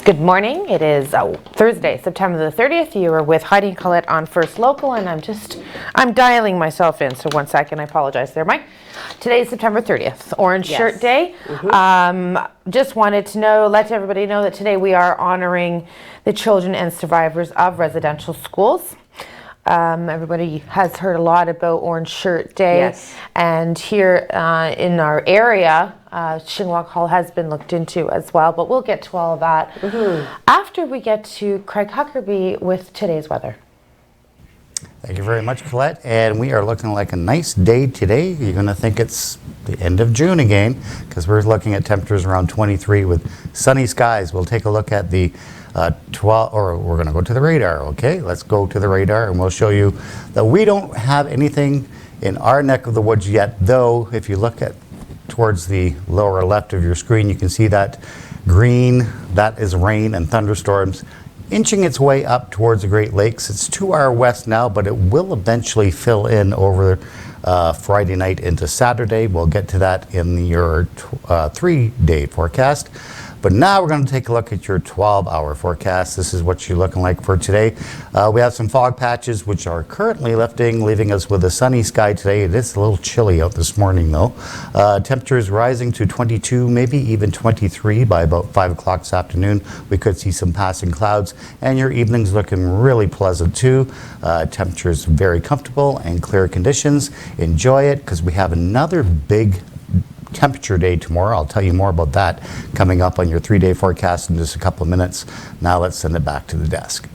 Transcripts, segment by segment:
Good morning. It is Thursday, September the 30th. You are with Heidi and Colette on First Local, and I'm dialing myself in, so 1 second. I apologize there, Mike. Today is September 30th, Orange Shirt Day. Just wanted to let everybody know that today we are honoring the children and survivors of residential schools. Everybody has heard a lot about Orange Shirt Day, and here in our area, Shinwalk Hall has been looked into as well, but we'll get to all of that after we get to Craig Huckerby with today's weather. Thank you very much, Colette. And we are looking like a nice day today. You're going to think it's the end of June again, because we're looking at temperatures around 23 with sunny skies. We'll take a look at the we're going to go to the radar. Okay, let's go to the radar, and we'll show you that we don't have anything in our neck of the woods yet, though. If you look at towards the lower left of your screen, you can see that green, that is rain and thunderstorms inching its way up towards the Great Lakes. It's to our west now, but it will eventually fill in over Friday night into Saturday. We'll get to that in your 3-day forecast. But now we're going to take a look at your 12-hour forecast. This is what you're looking like for today. We have some fog patches which are currently lifting, leaving us with a sunny sky today. It is a little chilly out this morning though. Temperatures rising to 22, maybe even 23 by about 5 o'clock this afternoon. We could see some passing clouds, and your evening's looking really pleasant too. Temperatures very comfortable and clear conditions. Enjoy it, because we have another big temperature day tomorrow. I'll tell you more about that coming up on your 3-day forecast in just a couple of minutes. Now let's send it back to the desk.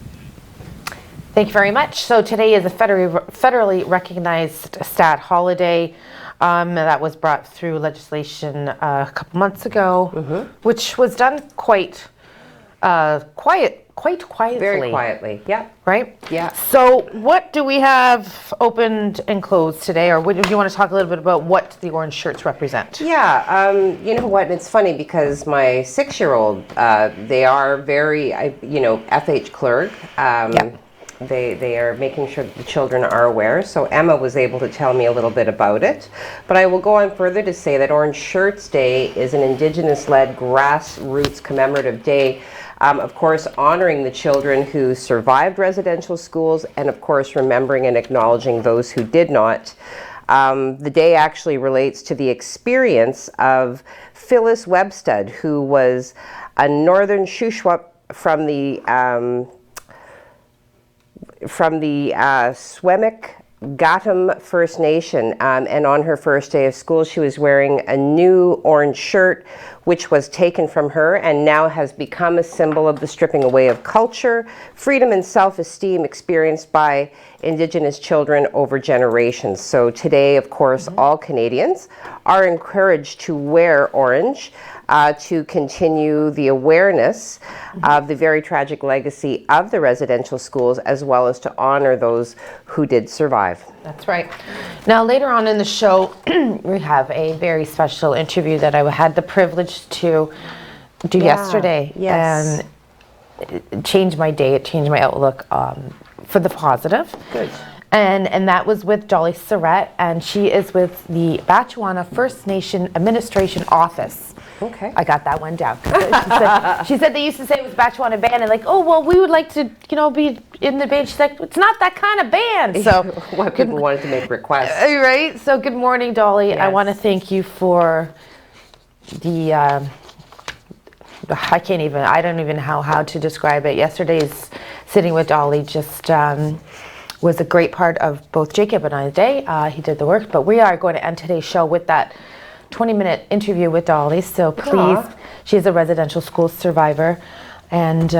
Thank you very much. So today is a federally recognized stat holiday that was brought through legislation a couple months ago, which was done quite quietly. Very quietly, yeah. Right? Yeah. So what do we have opened and closed today? Or do you want to talk a little bit about what the orange shirts represent? Yeah, you know what, it's funny because my 6-year-old, they are very, FH clerk. They are making sure that the children are aware. So Emma was able to tell me a little bit about it. But I will go on further to say that Orange Shirts Day is an Indigenous-led grassroots commemorative day, of course, honoring the children who survived residential schools, and of course, remembering and acknowledging those who did not. The day actually relates to the experience of Phyllis Webstud, who was a northern Shuswap from the Swemic Gatam First Nation, and on her first day of school she was wearing a new orange shirt which was taken from her and now has become a symbol of the stripping away of culture, freedom and self-esteem experienced by Indigenous children over generations. So today, of course, all Canadians are encouraged to wear orange to continue the awareness of the very tragic legacy of the residential schools, as well as to honor those who did survive. That's right. Now, later on in the show, we have a very special interview that I had the privilege to do yesterday. Yes. And it changed my day. It changed my outlook for the positive. Good. And that was with Dolly Surratt, and she is with the Batchewana First Nation Administration Office. Okay. I got that one down. She said they used to say it was Batchewana band, and like, oh, well, we would like to, be in the band. She's like, it's not that kind of band. So what people wanted to make requests. Right? So good morning, Dolly. Yes. I want to thank you for the, I don't even know how to describe it. Yesterday's sitting with Dolly just was a great part of both Jacob and I's day. He did the work, but we are going to end today's show with that 20-minute interview with Dolly. So please, she's a residential school survivor, and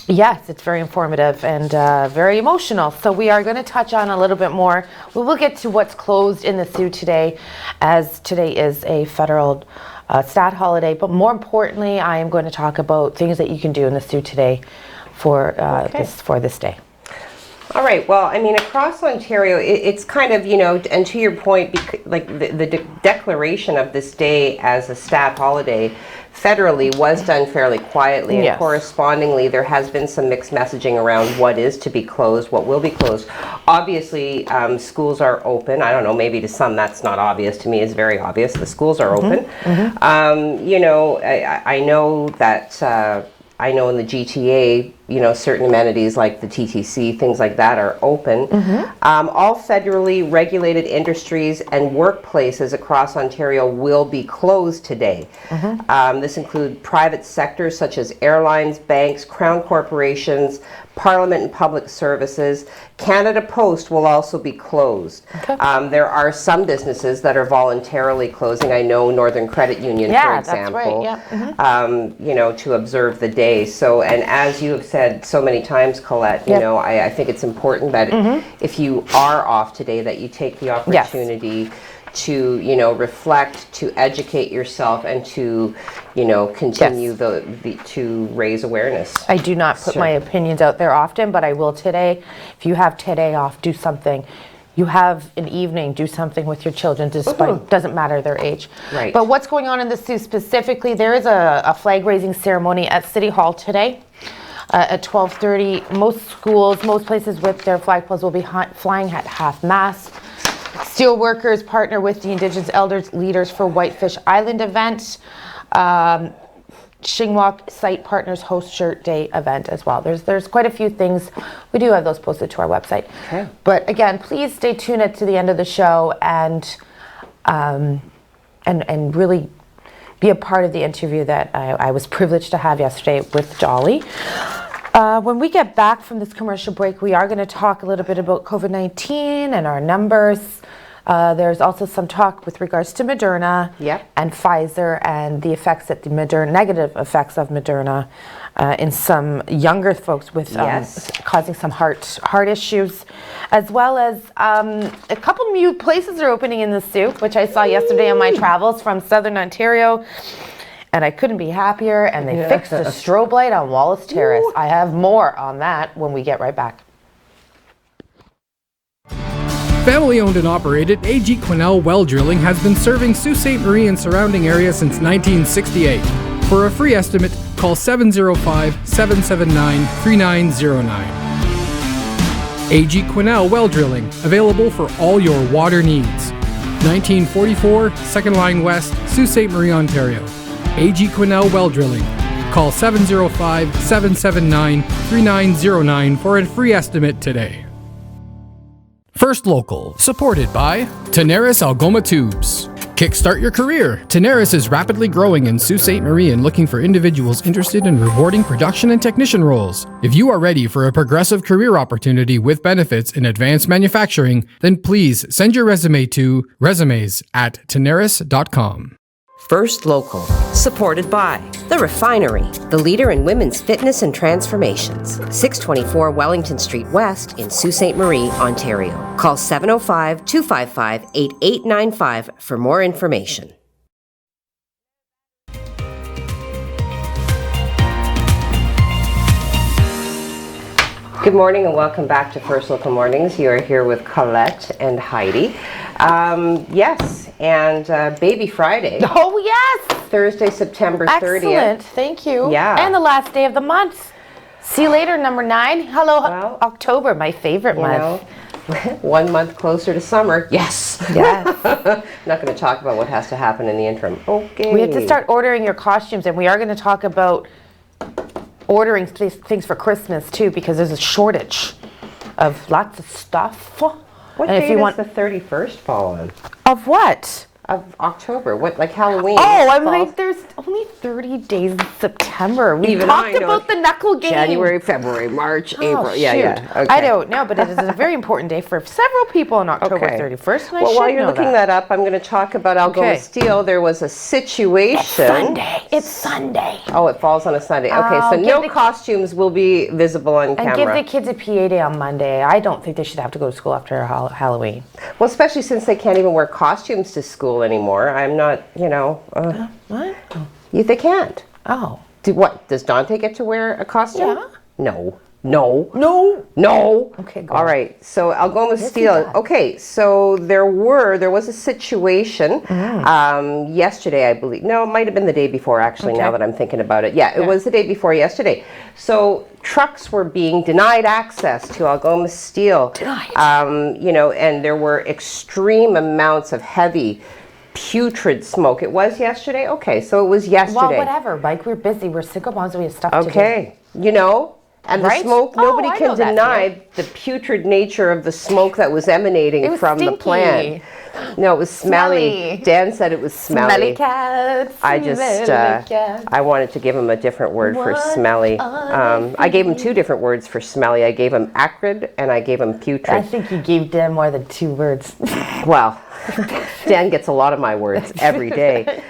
yes, it's very informative and very emotional. So we are going to touch on a little bit more. We will get to what's closed in the Sioux today, as today is a federal stat holiday. But more importantly, I am going to talk about things that you can do in the Sioux today for this day. All right. Well, I mean, across Ontario, it's kind of, you know, and to your point, like the declaration of this day as a stat holiday federally was done fairly quietly, and Yes. correspondingly, there has been some mixed messaging around what is to be closed, what will be closed. Obviously, schools are open. I don't know, maybe to some that's not obvious. To me, it's very obvious. The schools are open. You know, I know that. I know in the GTA, you know, certain amenities like the TTC, things like that are open. All federally regulated industries and workplaces across Ontario will be closed today. This includes private sectors such as airlines, banks, crown corporations, Parliament and public services. Canada Post will also be closed. There are some businesses that are voluntarily closing. I know Northern Credit Union, for example, that's right. you know, to observe the day. So, and as you have said so many times, Colette, you know, I think it's important that if you are off today, that you take the opportunity to, you know, reflect, to educate yourself, and to, you know, continue to raise awareness. I do not put my opinions out there often, but I will today. If you have today off, do something. You have an evening, do something with your children, despite, doesn't matter their age. Right. But what's going on in the Sioux specifically, there is a flag raising ceremony at City Hall today at 12:30. Most schools, most places with their flagpoles will be flying at half-mast. Steelworkers partner with the Indigenous Elders Leaders for Whitefish Island event. Shingwalk Site Partners host Shirt Day event as well. There's quite a few things. We do have those posted to our website. But again, please stay tuned to the end of the show and really be a part of the interview that I was privileged to have yesterday with Dolly. When we get back from this commercial break, we are going to talk a little bit about COVID-19 and our numbers. There's also some talk with regards to Moderna and Pfizer and the effects that the negative effects of Moderna in some younger folks with causing some heart issues, as well as a couple new places are opening in the Sioux, which I saw yesterday on my travels from Southern Ontario. And I couldn't be happier, and they fixed a strobe light on Wallace Terrace. I have more on that when we get right back. Family owned and operated, A.G. Quinnell Well Drilling has been serving Sault Ste. Marie and surrounding area since 1968. For a free estimate, call 705-779-3909. A.G. Quinnell Well Drilling, available for all your water needs. 1944, Second Line West, Sault Ste. Marie, Ontario. A.G. Quinnell Well Drilling. Call 705-779-3909 for a free estimate today. First Local, supported by Tenaris Algoma Tubes. Kickstart your career. Tenaris is rapidly growing in Sault Ste. Marie and looking for individuals interested in rewarding production and technician roles. If you are ready for a progressive career opportunity with benefits in advanced manufacturing, then please send your resume to resumes@tenaris.com. First Local, supported by The Refinery, the leader in women's fitness and transformations. 624 Wellington Street West in Sault Ste. Marie, Ontario. Call 705-255-8895 for more information. Good morning and welcome back to First Local Mornings. You are here with Colette and Heidi. Yes, and Baby Friday. Oh, yes! Thursday, September 30th. Excellent, thank you. Yeah. And the last day of the month. See you later, number 9. Hello, October, my favorite month. 1 month closer to summer. Yes. Yes. Not going to talk about what has to happen in the interim. Okay. We have to start ordering your costumes, and we are going to talk about ordering things for Christmas too, because there's a shortage of lots of stuff. What and date if you does the 31st fall on? Of what? Of October. What, like Halloween? Oh, I'm like, there's only 30 days in September. We talked about the knuckle game. January, February, March, April. Shoot. Yeah. Okay. I don't know, but it is a very important day for several people on October 31st. And Well, while you're looking that up, I'm going to talk about Algoma Steel. There was a situation. It's Sunday. Oh, it falls on a Sunday. Okay, so no costumes will be visible on camera. And give the kids a PA day on Monday. I don't think they should have to go to school after Halloween. Well, especially since they can't even wear costumes to school anymore. I'm not, What? They can't. Oh. Does Dante get to wear a costume? Yeah. No. No. No. No. Okay, go All on. right. So Algoma Yes, Steel. you got. Okay. So there was a situation yesterday, I believe. No, it might have been the day before, actually, now Okay. that I'm thinking about it. Yeah, it was the day before yesterday. So trucks were being denied access to Algoma Steel. Denied. You know, and there were extreme amounts of heavy, putrid smoke. It was yesterday? Okay, so it was yesterday. Well, whatever, Mike. We're busy. We're single moms. We have stuff to do. Okay, you know, and Right? the smoke, Oh, nobody I can know that deny the putrid nature of the smoke that was emanating It was from the stinky. plant. No, it was smelly. Smelly. Dan said it was smelly. Smelly cat. I just, smelly cat. I wanted to give him a different word for What smelly. are I gave him two different words for smelly. I gave him acrid and I gave him I putrid. think you gave Dan more than 2 words. Well, Dan gets a lot of my words every day.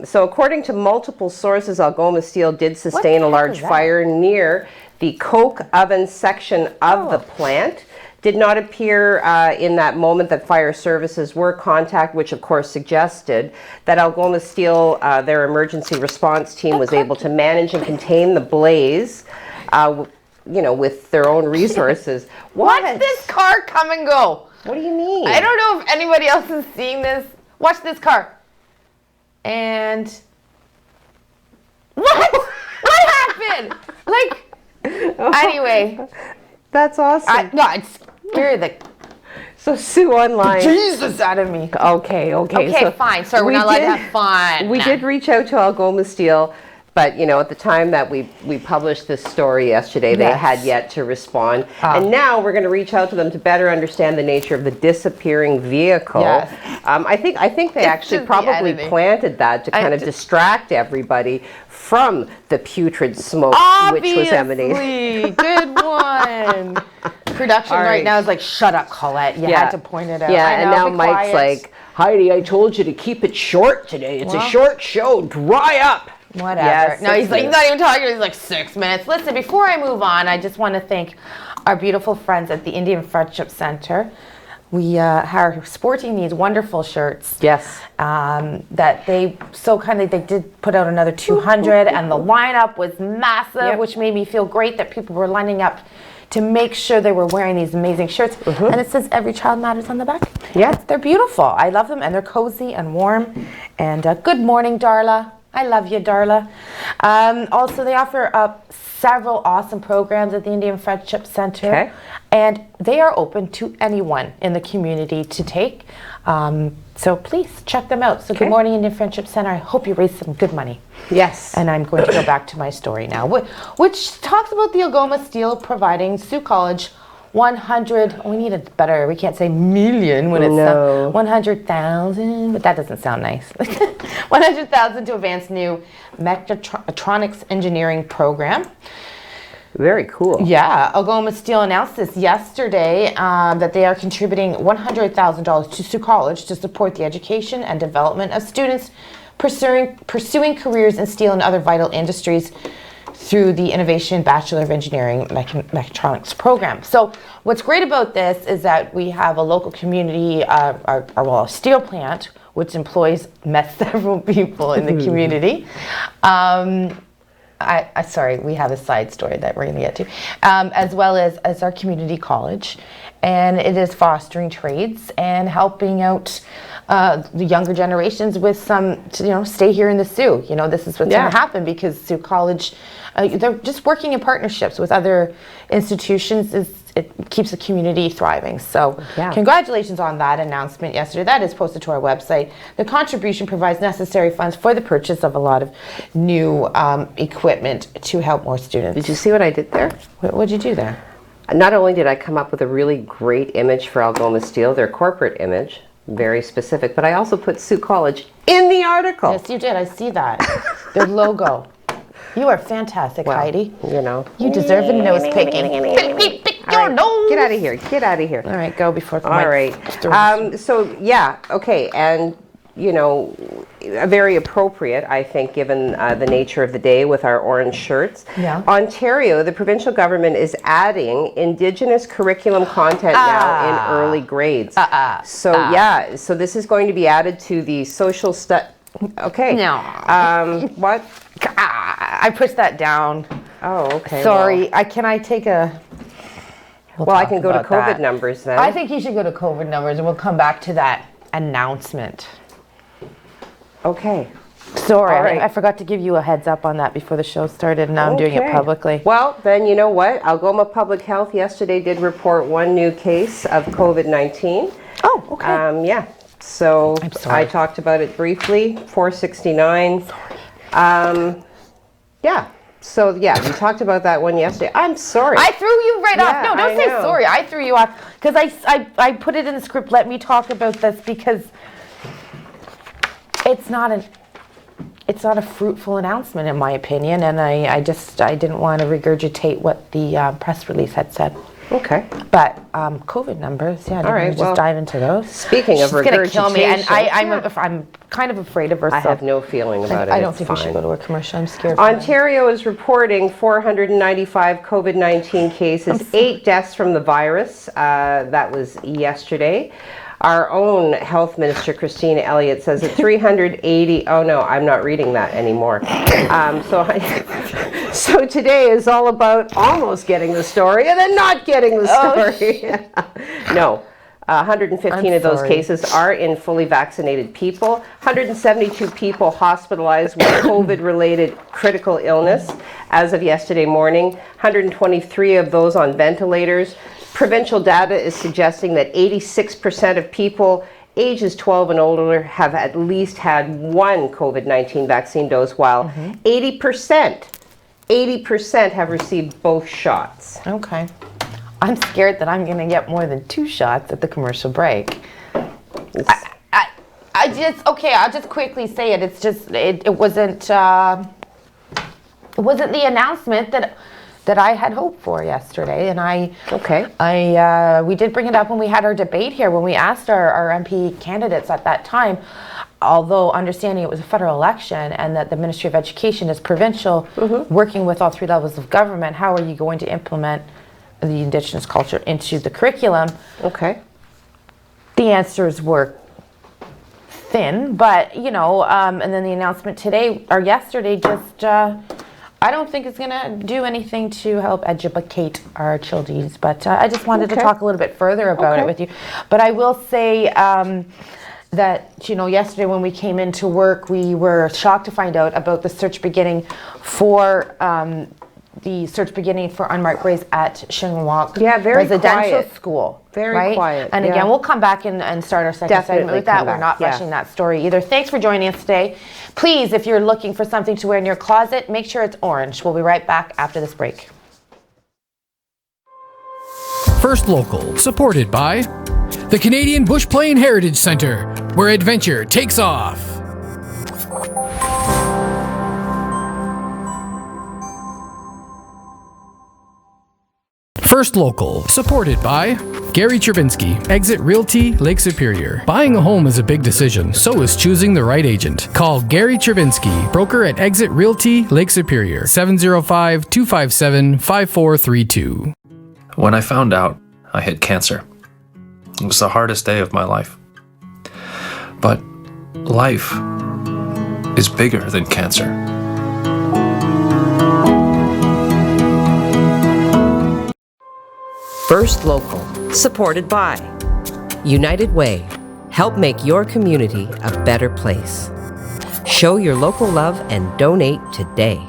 So according to multiple sources, Algoma Steel did sustain the a heck large was that? fire near the coke oven section of the plant. Did not appear in that moment that fire services were contacted, which of course suggested that Algoma Steel, their emergency response team, was able to manage and contain the blaze, you know, with their own resources. Watch this car come and go. What do you mean? I don't know if anybody else is seeing this. Watch this car. And what? What happened? Like, anyway, That's awesome. it scared the So Sue online. Jesus out of me. Okay. Okay, so fine. Sorry, we're we not allowed to did- have fun. We did reach out to Algoma Steel, but you know, at the time that we published this story yesterday, they Yes. had yet to respond. And now we're going to reach out to them to better understand the nature of the disappearing vehicle. Yes. I think they actually just the probably editing. planted that to kind of distract everybody from the putrid smoke which was emanating. Obviously. Good one. Production All right right. now is like, shut up, Colette. You had to point it out. Yeah, I and know, now be Mike's quiet. like, Heidi, I told you to keep it short today. It's a Well. short show. Dry up. Whatever. Yeah, no, 6 he's like, he's minutes. not even talking. He's like 6 minutes. Listen, before I move on, I just want to thank our beautiful friends at the Indian Friendship Center. We are sporting these wonderful shirts. Yes. That they so kindly, they did put out another 200 and the lineup was massive, Yep. which made me feel great that people were lining up to make sure they were wearing these amazing shirts. And it says every child matters on the back. Yeah. They're beautiful. I love them and they're cozy and warm. And good morning, Darla. I love you, Darla. Also, they offer up several awesome programs at the Indian Friendship Center. Okay. And they are open to anyone in the community to take. So please check them out. So Okay. good morning, Indian Friendship Center. I hope you raise some good money. Yes. And I'm going to go back to my story now, which talks about the Algoma Steel providing Sault College 100, we need a better, we can't say million when it's No. 100,000, but that doesn't sound nice. 100,000 to advance new mechatronics engineering program. Very cool. Yeah, Algoma Steel announced this yesterday that they are contributing $100,000 to Sault College to support the education and development of students pursuing careers in steel and other vital industries through the Innovation Bachelor of Engineering Mechatronics program. So what's great about this is that we have a local community, a steel plant, which employs several people in the community. Sorry, we have a side story that we're going to get to, as well as our community college, and it is fostering trades and helping out the younger generations with some, stay here in the Sioux. This is what's going to happen because Sioux College, they're just working in partnerships with other institutions. It keeps the community thriving. So congratulations on that announcement yesterday. That is posted to our website. The contribution provides necessary funds for the purchase of a lot of new equipment to help more students. Did you see what I did there? What'd you do there? Not only did I come up with a really great image for Algoma Steel, their corporate image, very specific, but I also put Sault College in the article. Yes, you did. I see that. Their logo. You are fantastic, Heidi. You deserve a nose picking. Pick your nose. Get out of here. Get out of here. All right, go before the All right. Okay. And, very appropriate, I think, given the nature of the day with our orange shirts. Yeah. Ontario, the provincial government is adding Indigenous curriculum content now in early grades. So this is going to be added to the social study. Okay. No. What? I pushed that down. Oh, okay. Sorry, can I take a... Well, I can go to about COVID that. numbers then. I think you should go to COVID numbers, and we'll come back to that announcement. Okay. Sorry, All right. I forgot to give you a heads up on that before the show started, and now I'm doing it Okay. publicly. Well, then you know what? Algoma Public Health yesterday did report 1 new case of COVID-19. Oh, okay. Yeah. So I'm sorry. I talked about it briefly. 469. Yeah. So yeah, we talked about that one yesterday. I'm sorry. I threw you right off. Yeah, No, don't I say know. sorry. I threw you off because I put it in the script. Let me talk about this because it's not a fruitful announcement in my opinion, and I didn't want to regurgitate what the press release had said. Okay. But COVID numbers, yeah. All right, Just well, dive into those. Speaking of She's gonna kill me, and regurgitation, I'm kind of afraid of her. I so have no feeling about it. I don't It's think we should fine. go to a commercial. I'm scared. for her. Ontario is reporting 495 COVID-19 cases, 8 deaths from the virus. That was yesterday. Our own health minister, Christina Elliott, says that 380, oh no, I'm not reading that anymore. So today is all about almost getting the story and then not getting the story. No. 115 of those cases are in fully vaccinated people. 172 people hospitalized with COVID-related critical illness as of yesterday morning. 123 of those on ventilators. Provincial data is suggesting that 86% of people ages 12 and older have at least had 1 COVID-19 vaccine dose, while 80% have received both shots. Okay. I'm scared that I'm going to get more than 2 shots at the commercial break. I'll just quickly say it. It's just, it wasn't the announcement that I had hoped for yesterday. And we did bring it up when we had our debate here, when we asked our MP candidates at that time, although understanding it was a federal election and that the Ministry of Education is provincial, working with all 3 levels of government, how are you going to implement the Indigenous culture into the curriculum? Okay. The answers were thin, but and then the announcement today or yesterday just I don't think it's going to do anything to help educate our children, but I just wanted to talk a little bit further about it with you. But I will say that yesterday when we came into work, we were shocked to find out about the search beginning for unmarked graves at Shinwalk Residential School. Very quiet. And again, we'll come back and start our second segment with that. We're not rushing that story either. Thanks for joining us today. Please, if you're looking for something to wear in your closet, make sure it's orange. We'll be right back after this break. First Local, supported by the Canadian Bush Plain Heritage Centre, where adventure takes off. First Local, supported by Gary Chervinsky, Exit Realty, Lake Superior. Buying a home is a big decision, so is choosing the right agent. Call Gary Chervinsky, broker at Exit Realty, Lake Superior, 705-257-5432. When I found out I had cancer, it was the hardest day of my life. But life is bigger than cancer. First Local, supported by United Way. Help make your community a better place. Show your local love and donate today.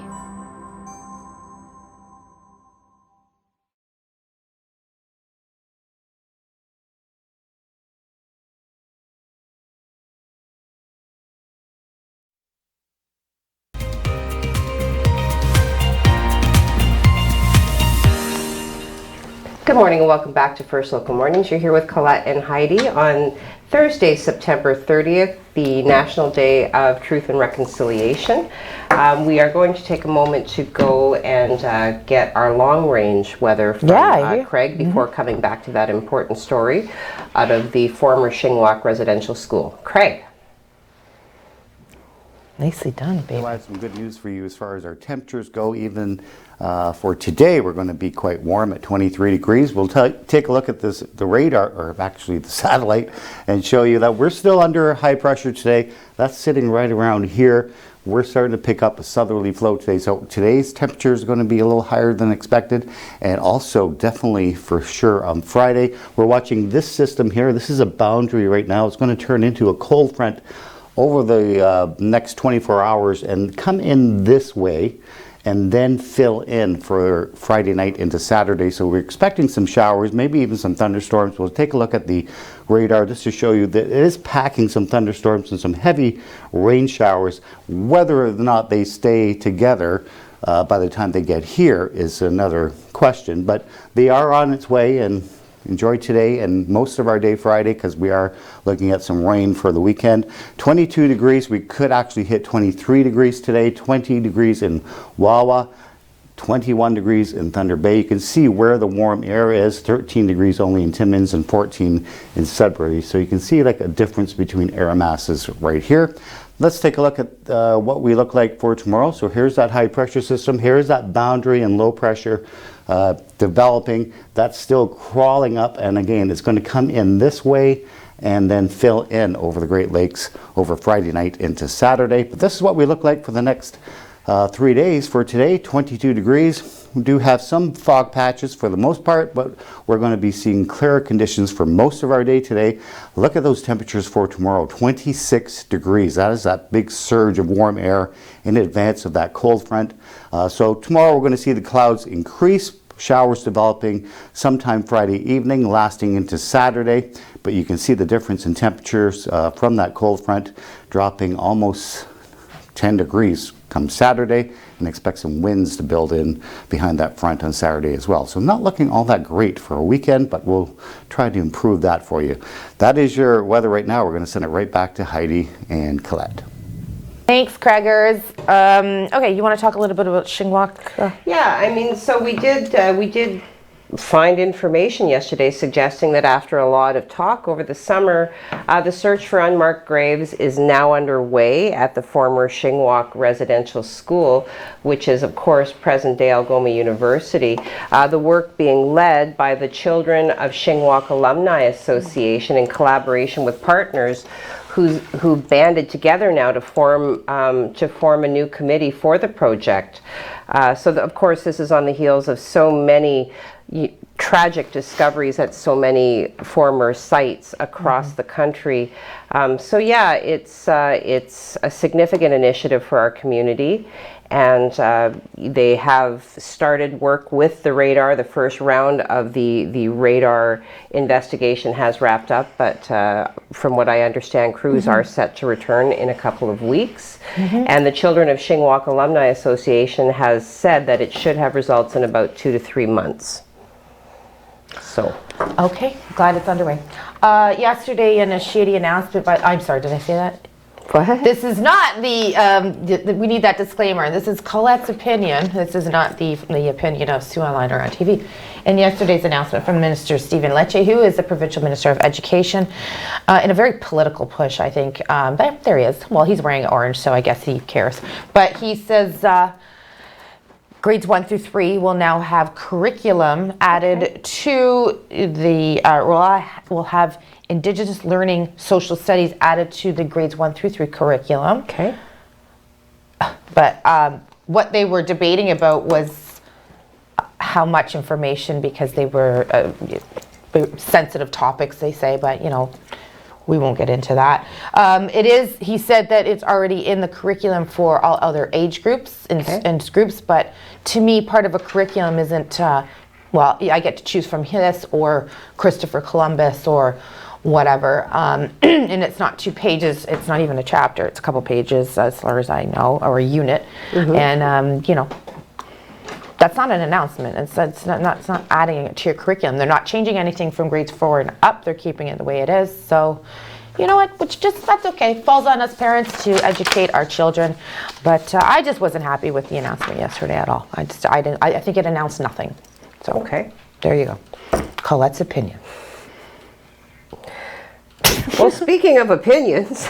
Good morning and welcome back to First Local Mornings. You're here with Colette and Heidi on Thursday, September 30th, the National Day of Truth and Reconciliation. We are going to take a moment to go and get our long-range weather from Craig before coming back to that important story out of the former Shinwalk Residential School. Craig. Nicely done, baby. I have some good news for you as far as our temperatures go. Even for today, we're going to be quite warm at 23 degrees. We'll take a look at the radar, or actually the satellite, and show you that we're still under high pressure today. That's sitting right around here. we're starting to pick up a southerly flow today. So today's temperature is going to be a little higher than expected, and also definitely for sure on Friday. We're watching this system here. This is a boundary right now. It's going to turn into a cold front over the next 24 hours and come in this way and then fill in for Friday night into Saturday. So we're expecting some showers, maybe even some thunderstorms. We'll take a look at the radar just to show you that it is packing some thunderstorms and some heavy rain showers. Whether or not they stay together by the time they get here is another question, but they are on its way, and enjoy today and most of our day Friday, because we are looking at some rain for the weekend. 22 degrees, we could actually hit 23 degrees today, 20 degrees in Wawa, 21 degrees in Thunder Bay. You can see where the warm air is, 13 degrees only in Timmins and 14 in Sudbury. So you can see like a difference between air masses right here. Let's take a look at what we look like for tomorrow. So here's that high pressure system. Here's that boundary and low pressure developing. That's still crawling up, and again, it's going to come in this way and then fill in over the Great Lakes over Friday night into Saturday. But this is what we look like for the next 3 days. For today, 22 degrees. We do have some fog patches for the most part, but we're going to be seeing clearer conditions for most of our day today. Look at those temperatures for tomorrow, 26 degrees. That is that big surge of warm air in advance of that cold front. So tomorrow we're going to see the clouds increase, showers developing sometime Friday evening, lasting into Saturday. But you can see the difference in temperatures from that cold front, dropping almost 10 degrees come Saturday, and expect some winds to build in behind that front on Saturday as well. So not looking all that great for a weekend, but we'll try to improve that for you. That is your weather right now. We're going to send it right back to Heidi and Colette. Thanks, Craigers. Okay, you want to talk a little bit about Shingwalk? Yeah, I mean, so we did find information yesterday suggesting that after a lot of talk over the summer, the search for unmarked graves is now underway at the former Shingwalk Residential School, which is, of course, present-day Algoma University. The work being led by the Children of Shingwalk Alumni Association in collaboration with partners who banded together now to form a new committee for the project. Of course, this is on the heels of so many tragic discoveries at so many former sites across the country. Yeah, it's a significant initiative for our community, and they have started work with the radar. The first round of the radar investigation has wrapped up, but from what I understand, crews are set to return in a couple of weeks. And the Children of Shingwalk Alumni Association has said that it should have results in about 2 to 3 months. So. Okay, glad it's underway. Yesterday in a shady announcement, but I'm sorry, did I say that? Go ahead. This is not we need that disclaimer. This is Colette's opinion. This is not the opinion of Sue Online or on TV. And yesterday's announcement from Minister Stephen Lecce, who is the Provincial Minister of Education, in a very political push, I think. But there he is. Well, he's wearing orange, so I guess he cares. But he says grades 1 through 3 will now have curriculum added to the, will have Indigenous learning social studies added to the grades 1 through 3 curriculum. Okay. But what they were debating about was how much information, because they were sensitive topics, they say, but you know, we won't get into that. He said that it's already in the curriculum for all other age groups and groups, but to me, part of a curriculum isn't, well, I get to choose from this or Christopher Columbus or whatever. And it's not 2 pages, it's not even a chapter, it's a couple pages as far as I know, or a unit. And, you know, that's not an announcement. It's not adding it to your curriculum. They're not changing anything from grades 4 and up. They're keeping it the way it is. So, you know what? That's okay. Falls on us parents to educate our children. But I just wasn't happy with the announcement yesterday at all. I think it announced nothing. So Okay. There you go. Colette's opinion. Well, speaking of opinions,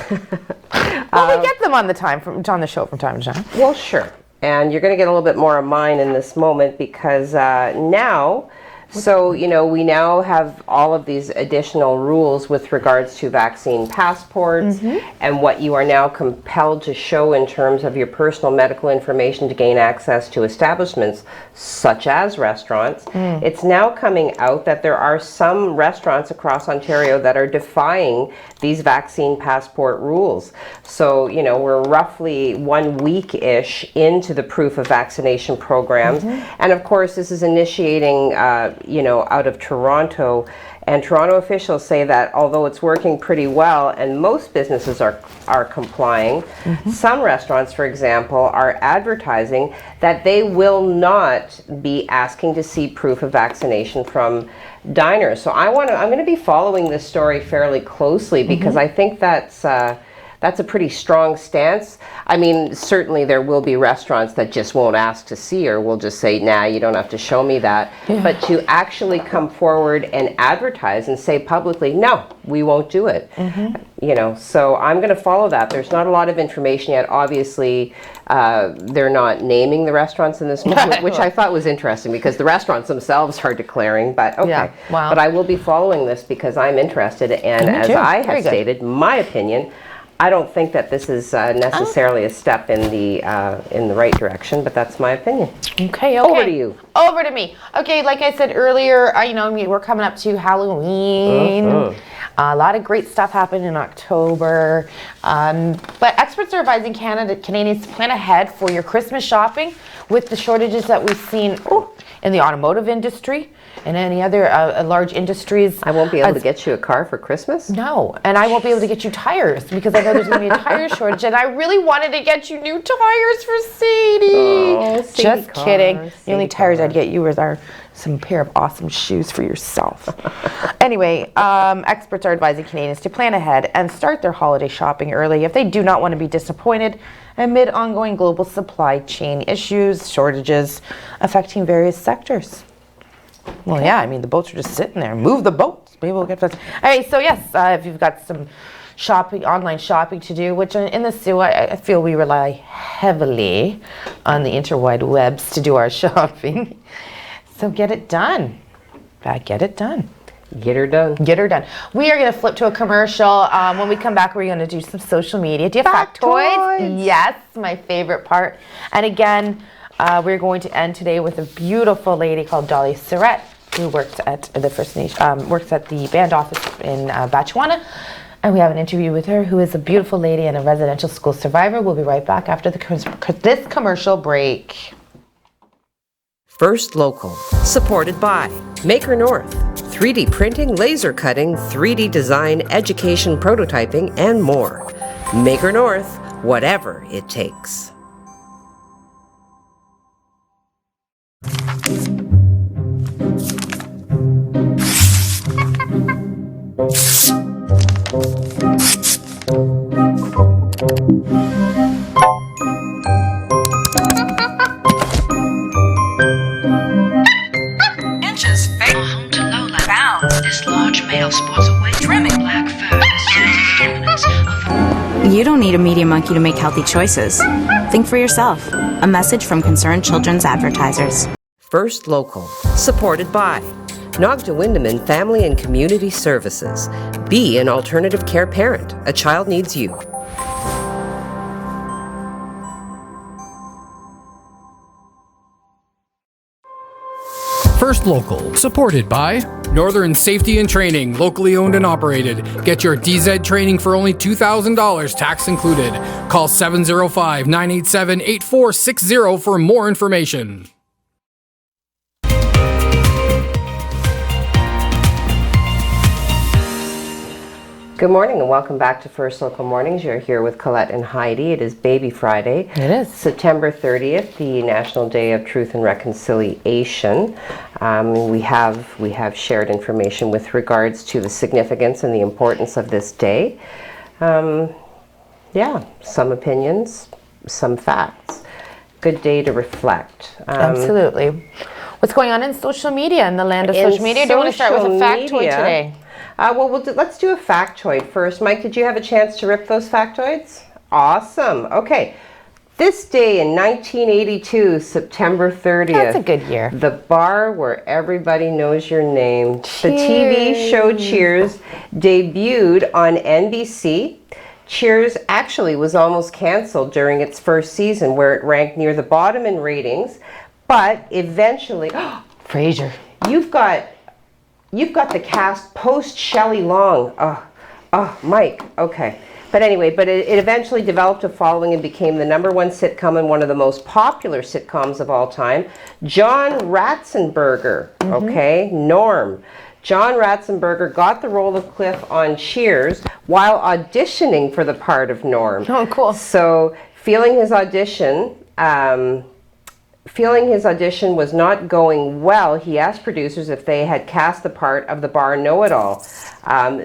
Well, we get them on the show from time to time. well, sure. And you're going to get a little bit more of mine in this moment, because now So, we now have all of these additional rules with regards to vaccine passports and what you are now compelled to show in terms of your personal medical information to gain access to establishments such as restaurants. It's now coming out that there are some restaurants across Ontario that are defying these vaccine passport rules. So, we're roughly 1 week-ish into the proof of vaccination programs. And of course, this is initiating out of Toronto, and Toronto officials say that although it's working pretty well and most businesses are complying, some restaurants, for example, are advertising that they will not be asking to see proof of vaccination from diners. So I'm going to be following this story fairly closely because I think that's a pretty strong stance. I mean, certainly there will be restaurants that just won't ask to see or will just say, nah, you don't have to show me that. But to actually come forward and advertise and say publicly, no, we won't do it. So I'm going to follow that. There's not a lot of information yet. Obviously, they're not naming the restaurants in this movie, which I thought was interesting because the restaurants themselves are declaring, but okay. Yeah, wow. But I will be following this because I'm interested, and as I have stated, my opinion, I don't think that this is necessarily a step in the right direction, but that's my opinion. Okay. Over to you. Over to me. Okay, like I said earlier, we're coming up to Halloween. A lot of great stuff happened in October. But experts are advising Canadians to plan ahead for your Christmas shopping with the shortages that we've seen in the automotive industry and any other large industries. I won't be able to get you a car for Christmas? No, and I won't be able to get you tires because I know there's going to be a tire shortage, and I really wanted to get you new tires for Sadie. Oh, Sadie Just cars, kidding. The only tires cars. I'd get you are some pair of awesome shoes for yourself. Anyway, experts are advising Canadians to plan ahead and start their holiday shopping early if they do not want to be disappointed amid ongoing global supply chain issues, shortages affecting various sectors. Well, yeah, the boats are just sitting there. Move the boats. Maybe we'll get that. All right, so yes, if you've got some online shopping to do, which in the Sioux, I feel we rely heavily on the interwide webs to do our shopping. So get it done. Get it done. Get her done. Get her done. We are going to flip to a commercial. When we come back, we're going to do some social media. Do you have factoids? Yes, my favorite part. And again, we're going to end today with a beautiful lady called Dolly Surratt, who works at the First Nation, works at the band office in Batchewana. And we have an interview with her, who is a beautiful lady and a residential school survivor. We'll be right back after this commercial break. First Local, supported by Maker North, 3D printing, laser cutting, 3D design, education, prototyping, and more. Maker North, whatever it takes. You don't need a media monkey to make healthy choices. Think for yourself. A message from Concerned Children's Advertisers. First Local, supported by Nogda Windeman Family and Community Services. Be an alternative care parent. A child needs you. First Local, supported by Northern Safety and Training, locally owned and operated. Get your DZ training for only $2,000, tax included. Call 705-987-8460 for more information. Good morning and welcome back to First Local Mornings. You're here with Colette and Heidi. It is Baby Friday. It is. September 30th, the National Day of Truth and Reconciliation. We have shared information with regards to the significance and the importance of this day. Some opinions, some facts. Good day to reflect. Absolutely. What's going on in social media, in the land of social media? Do you want to start with a factoid today? Let's do a factoid first. Mike, did you have a chance to rip those factoids? Awesome. Okay. This day in 1982, September 30th. That's a good year. The bar where everybody knows your name. The TV show Cheers debuted on NBC. Cheers actually was almost canceled during its first season, where it ranked near the bottom in ratings, but eventually Frasier. you've got the cast post Shelley Long. Mike. Okay. But anyway, it eventually developed a following and became the #1 sitcom and one of the most popular sitcoms of all time. John Ratzenberger, okay, Norm. John Ratzenberger got the role of Cliff on Cheers while auditioning for the part of Norm. Oh, cool. So feeling his audition was not going well, he asked producers if they had cast the part of the bar know-it-all.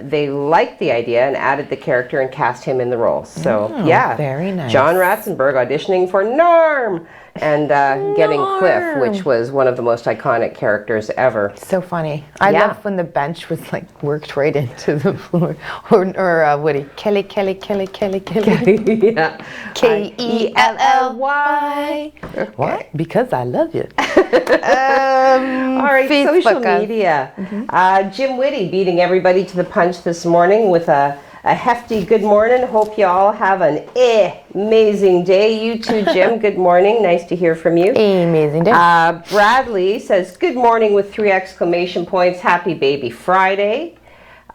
They liked the idea and added the character and cast him in the role. So, yeah. Very nice. John Ratzenberg auditioning for Norm and getting Cliff, which was one of the most iconic characters ever. So funny. I Yeah. love when the bench was like worked right into the floor. Or Woody. Kelly. Yeah. Kelly. What? Because I love you. All right, Facebook social us. media. Jim Whitty beating everybody to the punch this morning with a hefty good morning. Hope you all have an amazing day. You too, Jim. Good morning. Nice to hear from you. Amazing day. Bradley says, good morning with 3 exclamation points. Happy Baby Friday.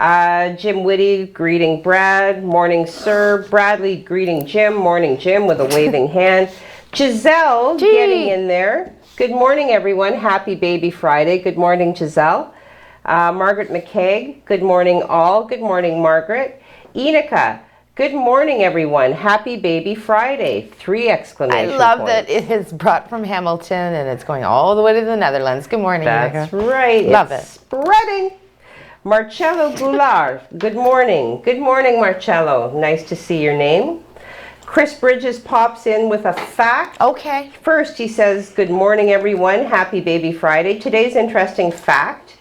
Jim Whitty greeting Brad. Morning, sir. Bradley greeting Jim. Morning, Jim, with a waving hand. Giselle getting in there. Good morning, everyone. Happy Baby Friday. Good morning, Giselle. Margaret McKeag. Good morning, all. Good morning, Margaret. Enika. Good morning, everyone. Happy Baby Friday. 3 exclamation I love points. that it is brought from Hamilton and it's going all the way to the Netherlands. Good morning, That's Enika. right. Love It's it. spreading. Marcello Goulart. Good morning. Good morning, Marcello. Nice to see your name. Chris Bridges pops in with a fact. Okay. First, he says, good morning, everyone. Happy Baby Friday. Today's interesting fact.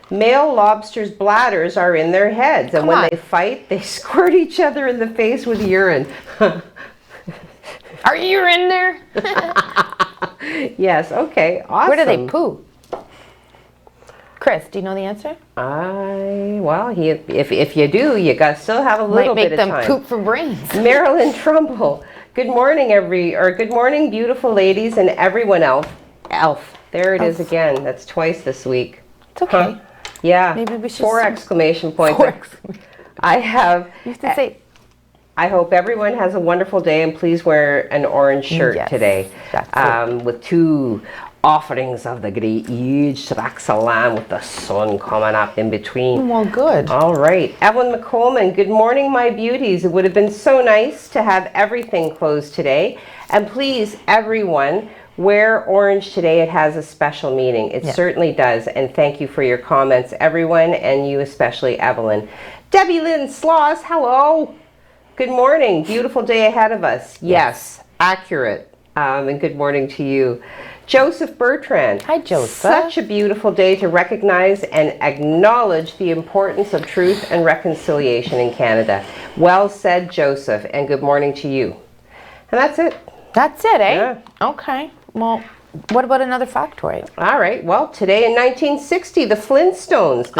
Male lobsters' bladders are in their heads, and when they fight, they squirt each other in the face with urine. Are you in there? Yes, okay, awesome. Where do they poo? Chris, do you know the answer? If you do, you still have a little Might bit make of them time. poop for brains. Marilyn Trumbull. Good morning, good morning, beautiful ladies and everyone else. Elf. There it is again. That's twice this week. It's okay. Huh? Yeah. Maybe we should 4 say- exclamation points. 4 exclamation- I have. You have to say, I hope everyone has a wonderful day and please wear an orange shirt Yes, today. that's with 2 offerings of the great huge Salam with the sun coming up in between. well, good. All right. Evelyn McColeman, good morning, my beauties. It would have been so nice to have everything closed today. And please, everyone, wear orange today. It has a special meaning. It certainly does. And thank you for your comments, everyone, and you especially, Evelyn. Debbie Lynn Sloss, hello. Good morning. Beautiful day ahead of us. Yes, accurate. And good morning to you. Joseph Bertrand. Hi, Joseph. Such a beautiful day to recognize and acknowledge the importance of truth and reconciliation in Canada. Well said, Joseph, and good morning to you. And that's it. That's it, eh? Yeah. Okay. Well, what about another factoid? All right. Well, today in 1960, the Flintstones.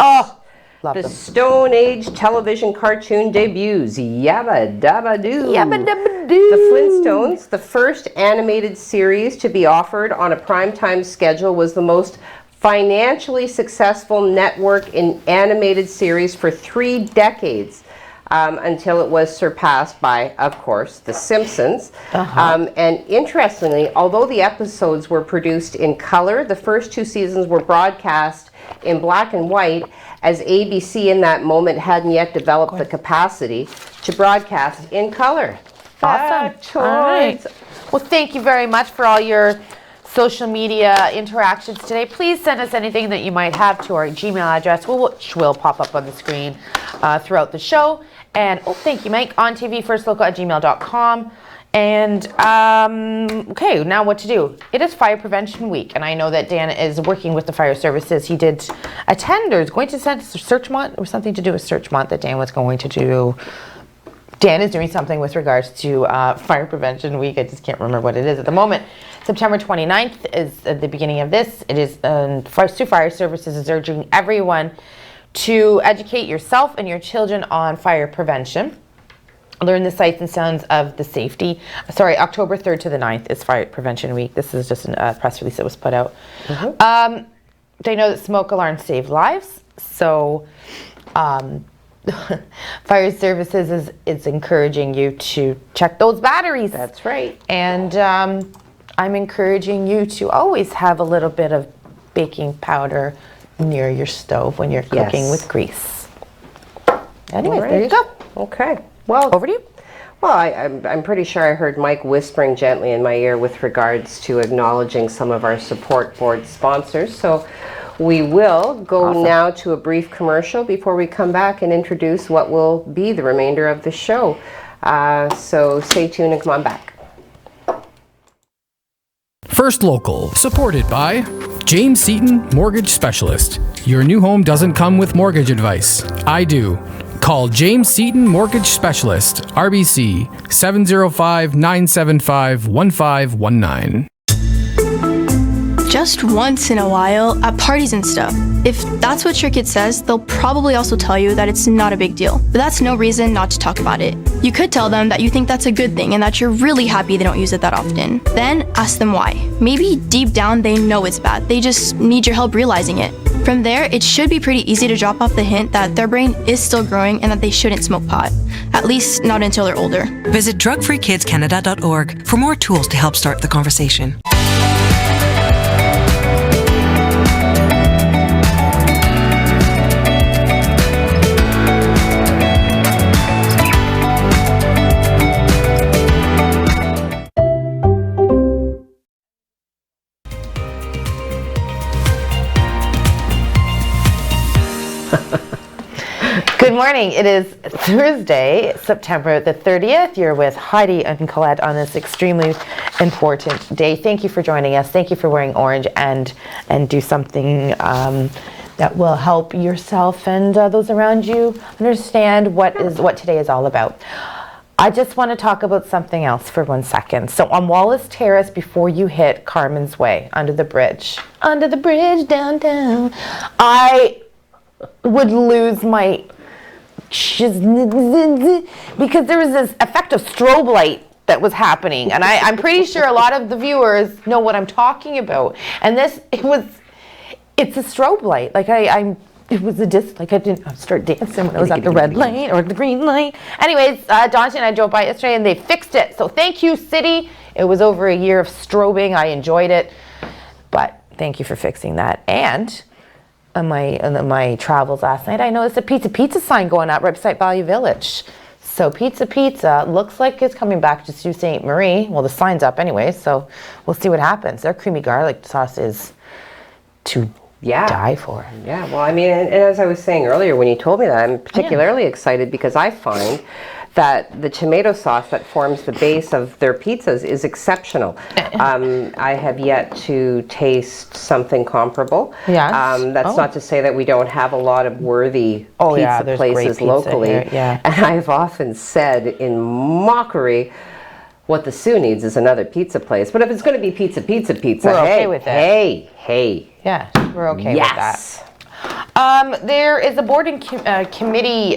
Love The them. Stone Age television cartoon debuts. Yabba dabba doo. Yabba dabba doo. The Flintstones, the first animated series to be offered on a primetime schedule, was the most financially successful network in animated series for 3 decades. Until it was surpassed by, of course, The Simpsons. And interestingly, although the episodes were produced in color, the first 2 seasons were broadcast in black and white, as ABC in that moment hadn't yet developed the capacity to broadcast in color. Awesome. All right. Well, thank you very much for all your social media interactions today. Please send us anything that you might have to our Gmail address, which will pop up on the screen throughout the show. And thank you, Mike. On TV firstlocal@gmail.com. And okay, now what to do? It is Fire Prevention Week, and I know that Dan is working with the fire services. He did attend, or is going to send a search month, or something to do with search month that Dan was going to do Dan is doing something with regards to Fire Prevention Week. I just can't remember what it is at the moment. September 29th is the beginning of this. It is Sioux Fire Services is urging everyone to educate yourself and your children on fire prevention. Learn the sights and sounds of the safety. Sorry, October 3rd to the 9th is Fire Prevention Week. This is just a press release that was put out. They know that smoke alarms save lives. So Fire Services is encouraging you to check those batteries. That's right. And I'm encouraging you to always have a little bit of baking powder near your stove when you're cooking with grease. Anyways, there you go. Okay. Well, over to you. Well, I'm pretty sure I heard Mike whispering gently in my ear with regards to acknowledging some of our support board sponsors. So we will go now to a brief commercial before we come back and introduce what will be the remainder of the show. So stay tuned and come on back. First Local, supported by James Seton, Mortgage Specialist. Your new home doesn't come with mortgage advice. I do. Call James Seton Mortgage Specialist, RBC 705-975-1519. Just once in a while, at parties and stuff. If that's what your kid says, they'll probably also tell you that it's not a big deal. But that's no reason not to talk about it. You could tell them that you think that's a good thing and that you're really happy they don't use it that often. Then ask them why. Maybe deep down they know it's bad. They just need your help realizing it. From there, it should be pretty easy to drop off the hint that their brain is still growing and that they shouldn't smoke pot. At least not until they're older. Visit drugfreekidscanada.org for more tools to help start the conversation. Good morning. It is Thursday, September the 30th. You're with Heidi and Colette on this extremely important day. Thank you for joining us. Thank you for wearing orange and do something that will help yourself and those around you understand what today is all about. I just want to talk about something else for 1 second. So on Wallace Terrace, before you hit Carmen's Way, under the bridge downtown, I would lose my because there was this effect of strobe light that was happening, and I'm pretty sure a lot of the viewers know what I'm talking about. And it's a strobe light. Like it was a disc. Like I didn't start dancing when I was at the red light or the green light. Anyways, Dante and I drove by yesterday and they fixed it. So thank you, city. It was over a year of strobing. I enjoyed it, but thank you for fixing that. And on my travels last night, I noticed a pizza sign going up right beside Value Village. So pizza looks like it's coming back to Sault Ste. Marie. Well, the sign's up anyway, so we'll see what happens. Their creamy garlic sauce is to die for. Yeah, well, I mean, and as I was saying earlier when you told me that, I'm particularly excited because I find that the tomato sauce that forms the base of their pizzas is exceptional. I have yet to taste something comparable. Yes. That's not to say that we don't have a lot of worthy pizza places locally. And I've often said in mockery, what the Sioux needs is another pizza place. But if it's going to be pizza, we're okay with it. Hey. Yeah, we're okay with that. There is a board and committee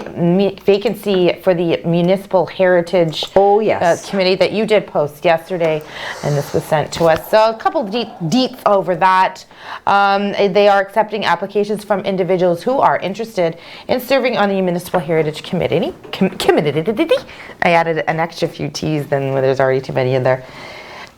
vacancy for the Municipal Heritage Committee that you did post yesterday, and this was sent to us. So a couple of deets over that. They are accepting applications from individuals who are interested in serving on the Municipal Heritage Committee. I added an extra few T's than there's already too many in there.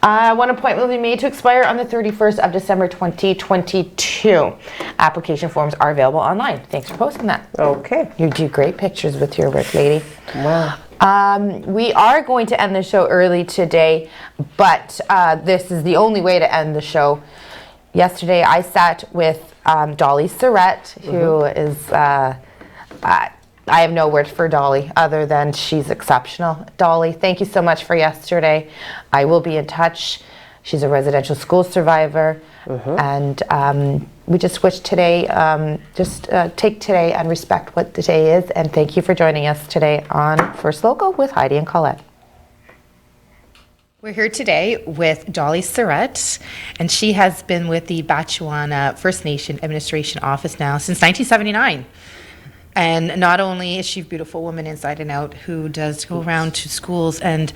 One appointment will be made to expire on the 31st of December 2022. Application forms are available online. Thanks for posting that. Okay. You do great pictures with your work, lady. Wow. We are going to end the show early today, but this is the only way to end the show. Yesterday I sat with Dolly Surrett, who is... I have no word for Dolly other than she's exceptional. Dolly, thank you so much for yesterday. I will be in touch. She's a residential school survivor. And we just wish today, take today and respect what the day is. And thank you for joining us today on First Local with Heidi and Colette. We're here today with Dolly Surratt, and she has been with the Batchewana First Nation Administration Office now since 1979. And not only is she a beautiful woman inside and out who does go around to schools and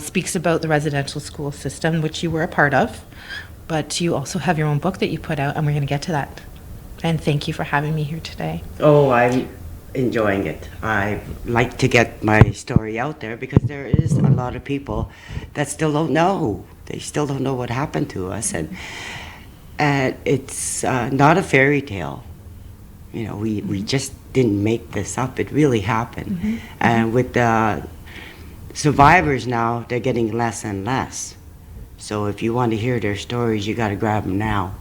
speaks about the residential school system, which you were a part of, but you also have your own book that you put out, and we're going to get to that. And thank you for having me here today. Oh, I'm enjoying it. I like to get my story out there because there is a lot of people that still don't know. They still don't know what happened to us, and it's not a fairy tale. You know, we just didn't make this up. It really happened. And with the survivors now, they're getting less and less. So if you want to hear their stories, you got to grab them now.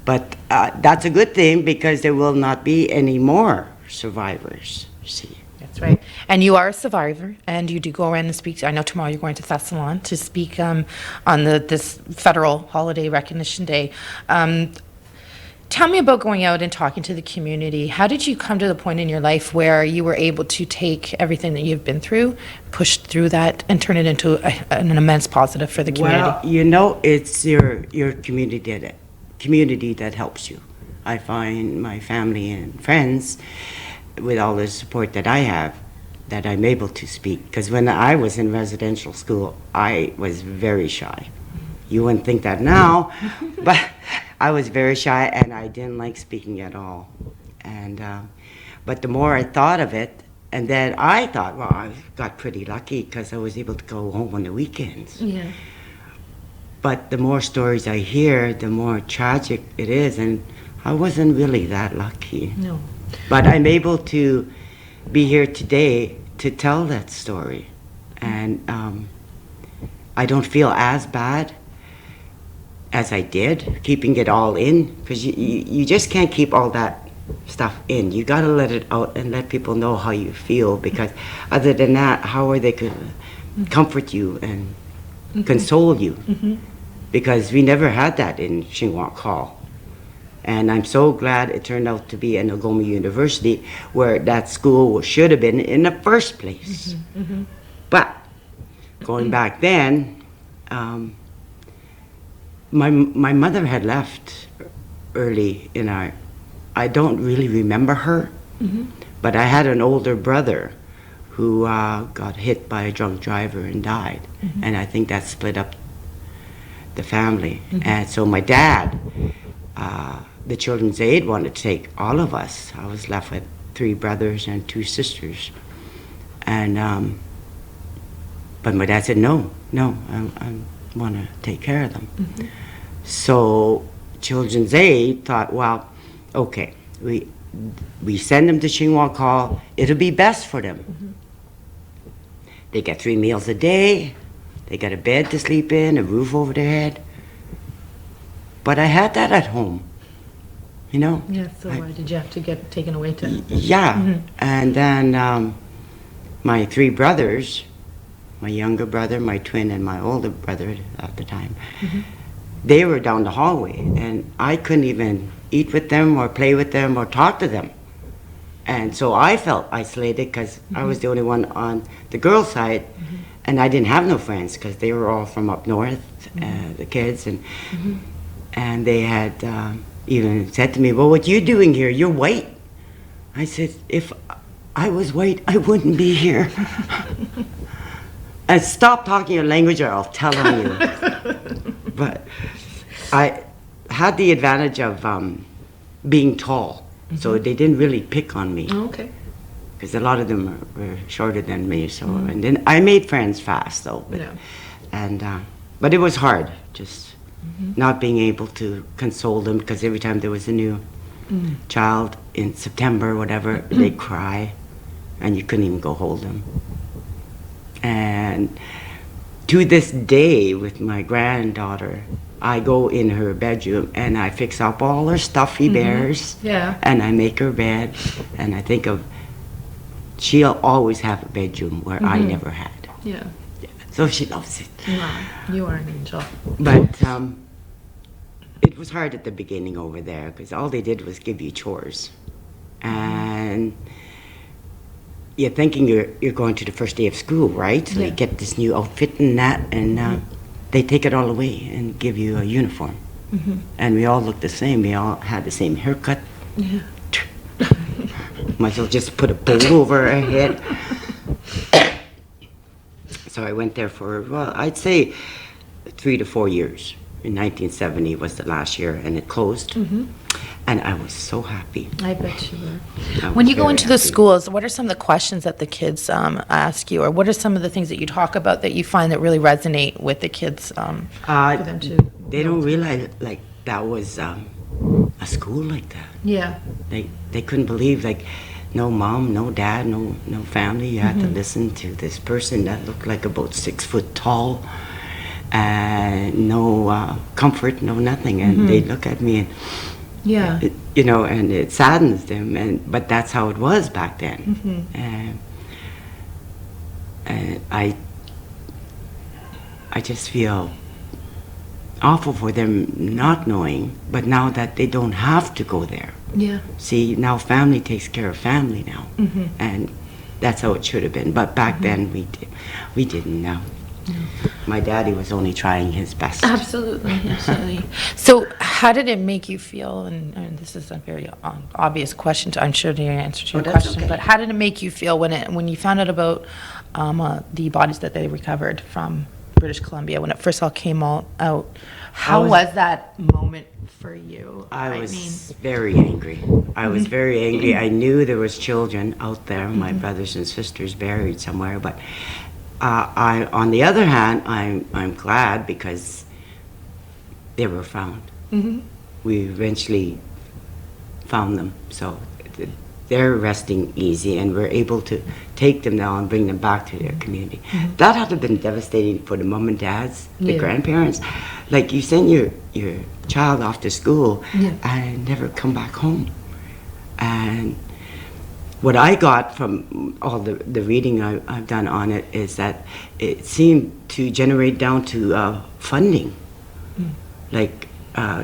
But that's a good thing because there will not be any more survivors. See. That's right. And you are a survivor, and you do go around and speak. I know tomorrow you're going to Thessalon to speak on this federal holiday recognition day. Tell me about going out and talking to the community. How did you come to the point in your life where you were able to take everything that you've been through, push through that, and turn it into an immense positive for the community? Well, you know, it's your community that helps you. I find my family and friends, with all the support that I have, that I'm able to speak. Because when I was in residential school, I was very shy. You wouldn't think that now, but I was very shy and I didn't like speaking at all. And but the more I thought of it, and then I thought, well, I got pretty lucky because I was able to go home on the weekends. Yeah. But the more stories I hear, the more tragic it is, and I wasn't really that lucky. No. But I'm able to be here today to tell that story, and I don't feel as bad as I did, keeping it all in, because you just can't keep all that stuff in. You got to let it out and let people know how you feel, because other than that, how are they going to comfort you and console you? Because we never had that in Chingwak Hall. And I'm so glad it turned out to be in Algoma University, where that school should have been in the first place. But going back then, my mother had left early in our, I don't really remember her, but I had an older brother who got hit by a drunk driver and died. And I think that split up the family. And so my dad, the Children's Aid wanted to take all of us. I was left with 3 brothers and 2 sisters. And, but my dad said, no, I want to take care of them. So Children's Aid thought, well, okay, we send them to Chingwak Hall, it'll be best for them. They get 3 meals a day, they got a bed to sleep in, a roof over their head. But I had that at home, you know? Yeah, so why did you have to get taken away to? Yeah, and then my 3 brothers, my younger brother, my twin, and my older brother at the time, they were down the hallway, and I couldn't even eat with them or play with them or talk to them. And so I felt isolated because I was the only one on the girls' side, and I didn't have no friends because they were all from up north, the kids, and they had even said to me, well, what are you doing here? You're white. I said, if I was white, I wouldn't be here. And stop talking your language or I'll tell on you. But I had the advantage of being tall, so they didn't really pick on me. Okay. Because a lot of them were shorter than me, so and then I made friends fast though. But, but it was hard, just not being able to console them, because every time there was a new child in September or whatever, they'd cry, and you couldn't even go hold them. And to this day, with my granddaughter, I go in her bedroom and I fix up all her stuffy bears, and I make her bed, and I think of, she'll always have a bedroom where I never had. So she loves it. Wow, you are an angel. But it was hard at the beginning over there because all they did was give you chores. And you're thinking you're going to the first day of school, right? So you get this new outfit and that, and they take it all away and give you a uniform. And we all looked the same. We all had the same haircut. Yeah. Might as well just put a bowl over our head. So I went there for, well, I'd say 3 to 4 years. In 1970 was the last year, and it closed. And I was so happy. I bet you were. When you go into the schools, what are some of the questions that the kids ask you, or what are some of the things that you talk about that you find that really resonate with the kids for them to? They don't realize like that was a school like that. Yeah. They couldn't believe like no mom, no dad, no family. You had to listen to this person that looked like about 6 foot tall, and no comfort, no nothing. And they look at me and. Yeah. You know, and it saddens them, but that's how it was back then. And I just feel awful for them not knowing, but now that they don't have to go there. Yeah. See, now family takes care of family now, and that's how it should have been. But back then we didn't know. My daddy was only trying his best. Absolutely, absolutely. So how did it make you feel, and this is a very obvious question, I'm sure the answer to your question, but how did it make you feel when you found out about the bodies that they recovered from British Columbia, when it first all came out? How was that moment for you? I was very angry. I was very angry. I knew there was children out there, my brothers and sisters buried somewhere, but on the other hand, I'm glad because they were found. We eventually found them, so they're resting easy, and we're able to take them now and bring them back to their community. That had to have been devastating for the mom and dads, the grandparents. Like you send your child off to school and never come back home. And what I got from all the reading I've done on it is that it seemed to generate down to funding. Like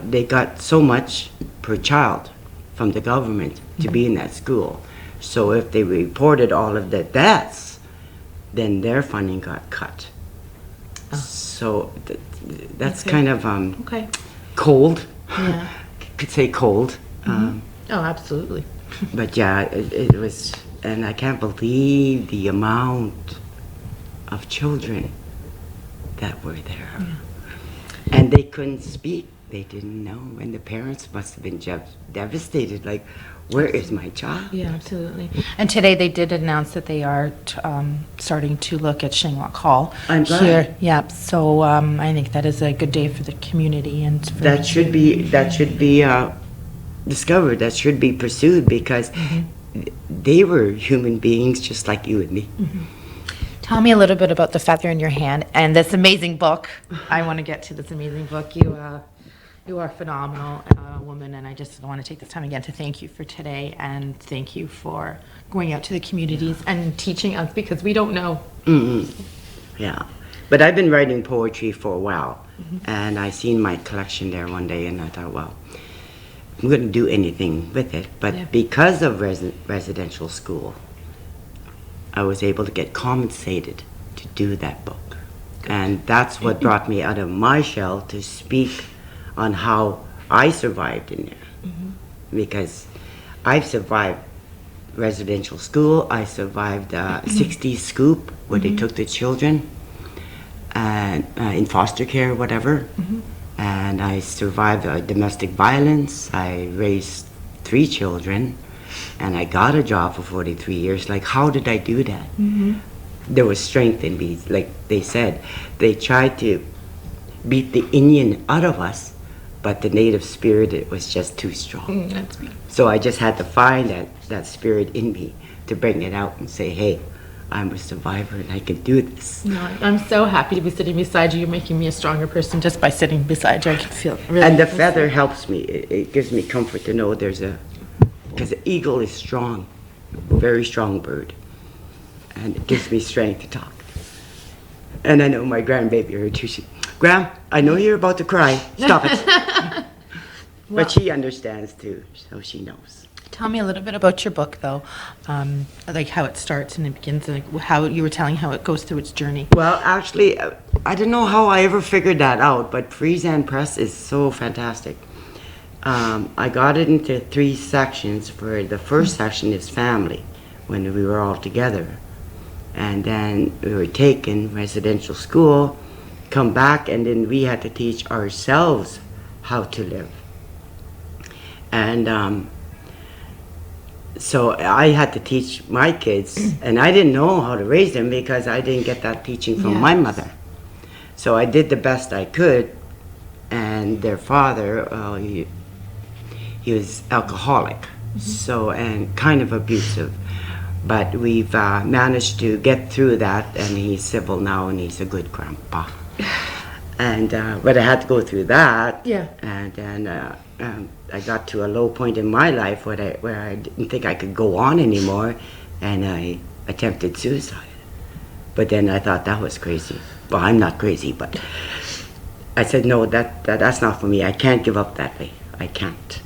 they got so much per child from the government to be in that school. So if they reported all of the deaths, then their funding got cut. So that's kind of cold. Yeah. Could say cold. Oh, absolutely. But yeah, it was, and I can't believe the amount of children that were there. And they couldn't speak, they didn't know, and the parents must have been devastated, like, where is my child? Yeah, absolutely. And today they did announce that they are starting to look at Shinglock Hall. I'm glad. Here. Yeah, so I think that is a good day for the community, and for that should be discovered, that should be pursued, because they were human beings just like you and me. Tell me a little bit about the feather in your hand and this amazing book. I want to get to this amazing book. You are a phenomenal woman, and I just want to take this time again to thank you for today, and thank you for going out to the communities and teaching us, because we don't know. Yeah, but I've been writing poetry for a while, and I seen my collection there one day, and I thought, well, I'm going to do anything with it, but because of residential school, I was able to get compensated to do that book. And that's what brought me out of my shell to speak on how I survived in there. Because I've survived residential school, I survived 60s scoop, where they took the children and in foster care, whatever. And I survived domestic violence. I raised 3 children, and I got a job for 43 years. Like, how did I do that? There was strength in me. Like they said, they tried to beat the Indian out of us, but the native spirit, it was just too strong. So I just had to find that spirit in me to bring it out and say, hey, I'm a survivor and I can do this. No, I'm so happy to be sitting beside you. You're making me a stronger person just by sitting beside you. I can feel really. And the feather helps me. It gives me comfort to know there's because the eagle is strong, very strong bird, and it gives me strength to talk. And I know my grandbaby heard too. She, Gram, I know you're about to cry. Stop it. But she understands too, so she knows. Tell me a little bit about your book, though, like how it starts and it begins, and like how you were telling how it goes through its journey. Well, actually, I don't know how I ever figured that out, but Freeze Press is so fantastic. I got it into 3 sections. For the first section is family, when we were all together. And then we were taken residential school, come back, and then we had to teach ourselves how to live. And so I had to teach my kids, and I didn't know how to raise them because I didn't get that teaching from my mother. So I did the best I could, and their father, he was alcoholic, so, and kind of abusive. But we've managed to get through that, and he's civil now, and he's a good grandpa. And but I had to go through that. Yeah. And then I got to a low point in my life where I didn't think I could go on anymore, and I attempted suicide. But then I thought that was crazy. Well, I'm not crazy, but I said no, that's not for me. I can't give up that way. I can't.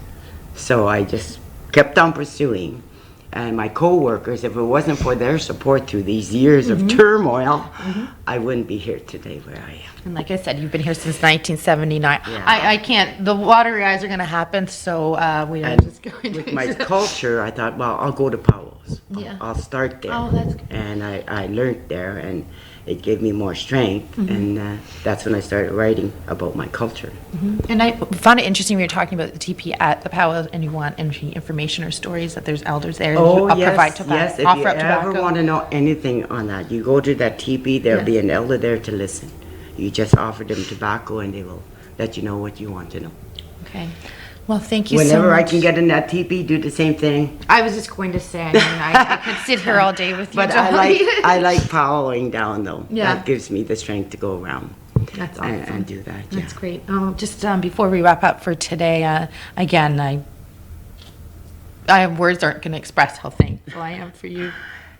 So I just kept on pursuing. And my co-workers, if it wasn't for their support through these years of turmoil, I wouldn't be here today where I am. And like I said, you've been here since 1979. Yeah. I can't, the watery eyes are going to happen, so we are just going With to... my culture, I thought, well, I'll go to Powell's. Yeah. I'll start there. Oh, that's good. And I learned there, and it gave me more strength, and that's when I started writing about my culture. And I found it interesting when you were talking about the TP at the Powell, and you want any information or stories that there's elders there. Oh, and yes, tobacco, yes. If you ever want to know anything on that, you go to that teepee, there'll be an elder there to listen. You just offer them tobacco, and they will let you know what you want to know. Okay. Well, thank you so much. Whenever I can get in that teepee, do the same thing. I was just going to say, I mean, I could sit here all day with you. But I like powering down, though. Yeah. That gives me the strength to go around. That's awesome. And do that, yeah. That's great. Just before we wrap up for today, again, I have words aren't going to express how thankful I am for you.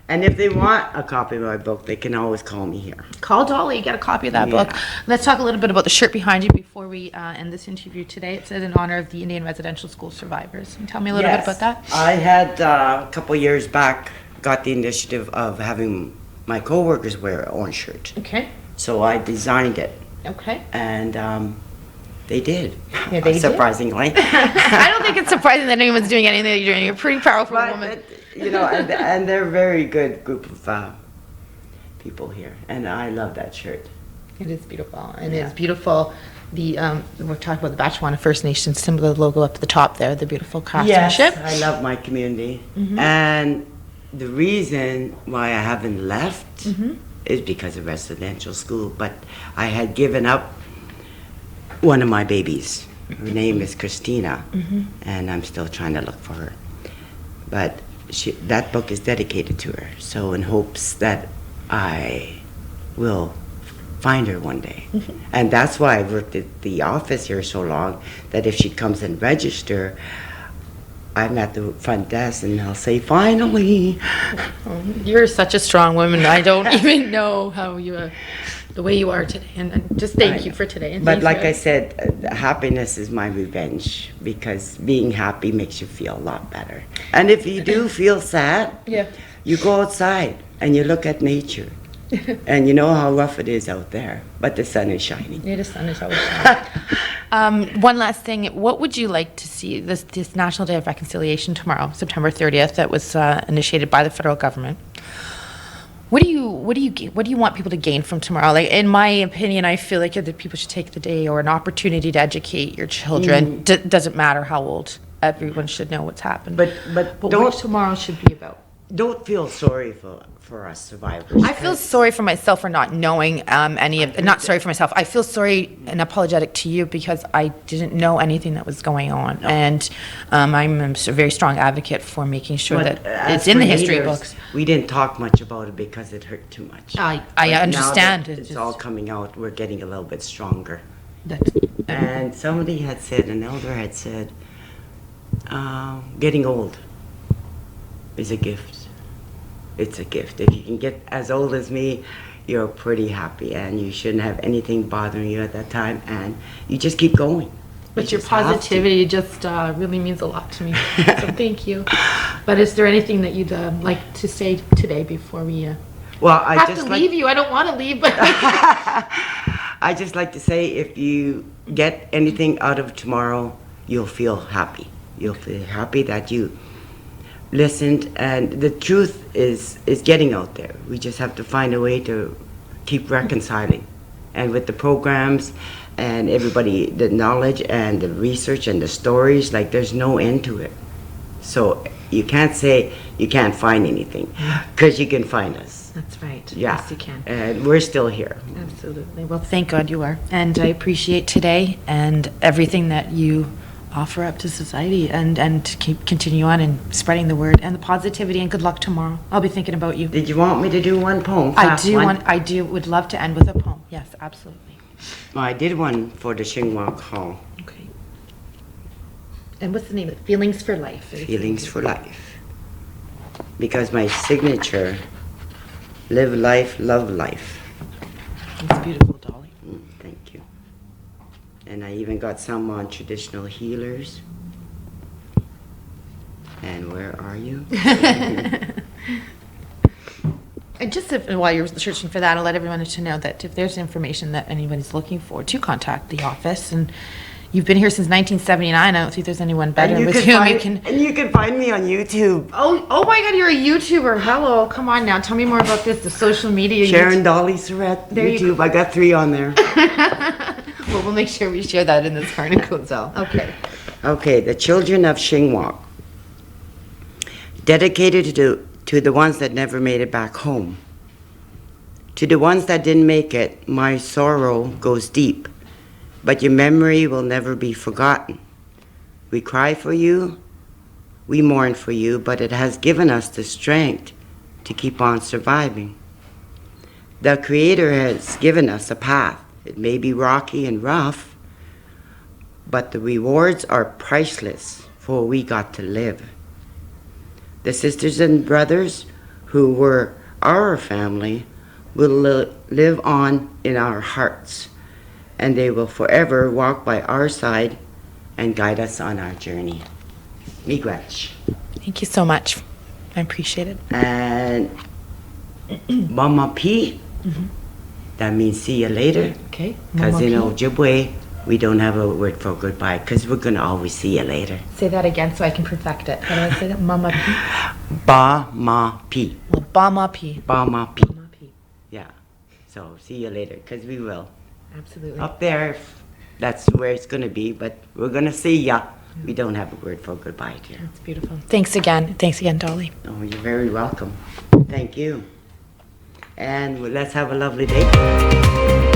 And if they want a copy of my book, they can always call me here. Call Dolly, get a copy of that book. Let's talk a little bit about the shirt behind you before we end this interview today. It says in honor of the Indian Residential School survivors. Can you tell me a little bit about that? I had a couple years back got the initiative of having my co-workers wear an orange shirt. Okay. So I designed it. Okay. And they did. Yeah, they surprisingly. did. I don't think it's surprising that anyone's doing anything that you're doing. You're a pretty powerful woman. You know, and they're a very good group of people here, and I love that shirt. It is beautiful, and it's beautiful. The we're talking about the Batchewana First Nation symbol, the logo up at the top there, the beautiful craftsmanship. Yes, I love my community, and the reason why I haven't left is because of residential school. But I had given up one of my babies. Her name is Christina, and I'm still trying to look for her. But that book is dedicated to her, so in hopes that I will find her one day. And that's why I worked at the office here so long, that if she comes and register, I'm at the front desk and I'll say, finally. You're such a strong woman. I don't even know how you the way you are today, and just thank you for today. And but like I said, happiness is my revenge, because being happy makes you feel a lot better. And if you do feel sad, you go outside and you look at nature. And you know how rough it is out there, but the sun is shining. Yeah, the sun is always shining. One last thing, what would you like to see this National Day of Reconciliation tomorrow, September 30th, that was initiated by the federal government? What do you want people to gain from tomorrow? Like, in my opinion, I feel like that people should take the day or an opportunity to educate your children. Doesn't matter how old. Everyone should know what's happened. But what tomorrow should be about. Don't feel sorry for us survivors. I feel sorry for myself for not knowing any of. Not sorry for myself. I feel sorry and apologetic to you because I didn't know anything that was going on, and I'm a very strong advocate for making sure that it's in the history books. We didn't talk much about it because it hurt too much. I understand. Now that it's all coming out, we're getting a little bit stronger. And somebody had said, an elder had said, getting old is a gift. It's a gift. If you can get as old as me, you're pretty happy, and you shouldn't have anything bothering you at that time, and you just keep going. But You your just have to. positivity just really means a lot to me. So thank you. But is there anything that you'd like to say today before we Well, I have just to like, leave you? I don't want to leave, but I just like to say, if you get anything out of tomorrow, you'll feel happy. You'll feel happy that you listened, and the truth is getting out there. We just have to find a way to keep reconciling. And with the programs and everybody, the knowledge and the research and the stories, like there's no end to it. So you can't say you can't find anything, because you can find us. that's right. Yeah. Yes, you can. And we're still here. Absolutely. Well, thank God you are. And I appreciate today and everything that you offer up to society, and to continue on and spreading the word and the positivity, and good luck tomorrow. I'll be thinking about you. Did you want me to do one poem? I Fast do one? would love to end with a poem. Yes, absolutely. Well, I did one for the Shingwak Hall. Okay. And what's the name of it? Feelings for Life. Feelings for Life. Because my signature, live life, love life. It's beautiful, Dolly. Thank you. And I even got some on traditional healers. And where are you? And just while you're searching for that, I'll let everyone to know that if there's information that anybody's looking for, to contact the office. And you've been here since 1979. I don't think there's anyone better with whom you can. And you can find me on YouTube. Oh my God, you're a YouTuber. Hello, come on now. Tell me more about this, the social media. Sharon Dolly Surratt, There you YouTube. I got 3 on there. Well, we'll make sure we share that in this article as well. Okay. Okay, the children of Shingwak. Dedicated to the ones that never made it back home. To the ones that didn't make it, my sorrow goes deep, but your memory will never be forgotten. We cry for you, we mourn for you, but it has given us the strength to keep on surviving. The Creator has given us a path. It may be rocky and rough, but the rewards are priceless, for we got to live. The sisters and brothers who were our family will live on in our hearts, and they will forever walk by our side and guide us on our journey. Miigwech. Thank you so much. I appreciate it. And Mama P, that means see you later. Okay. Because Mama in P. Ojibwe, we don't have a word for goodbye, because we're going to always see you later. Say that again so I can perfect it. How do I say that? Mama P. Ba Ma P. Well, Bama P. Ba Ma P. Mama P. Yeah. So see you later, because we will. Absolutely. Up there, that's where it's going to be, but we're going to see ya. We don't have a word for goodbye here. That's beautiful. Thanks again. Thanks again, Dolly. Oh, you're very welcome. Thank you. And let's have a lovely day.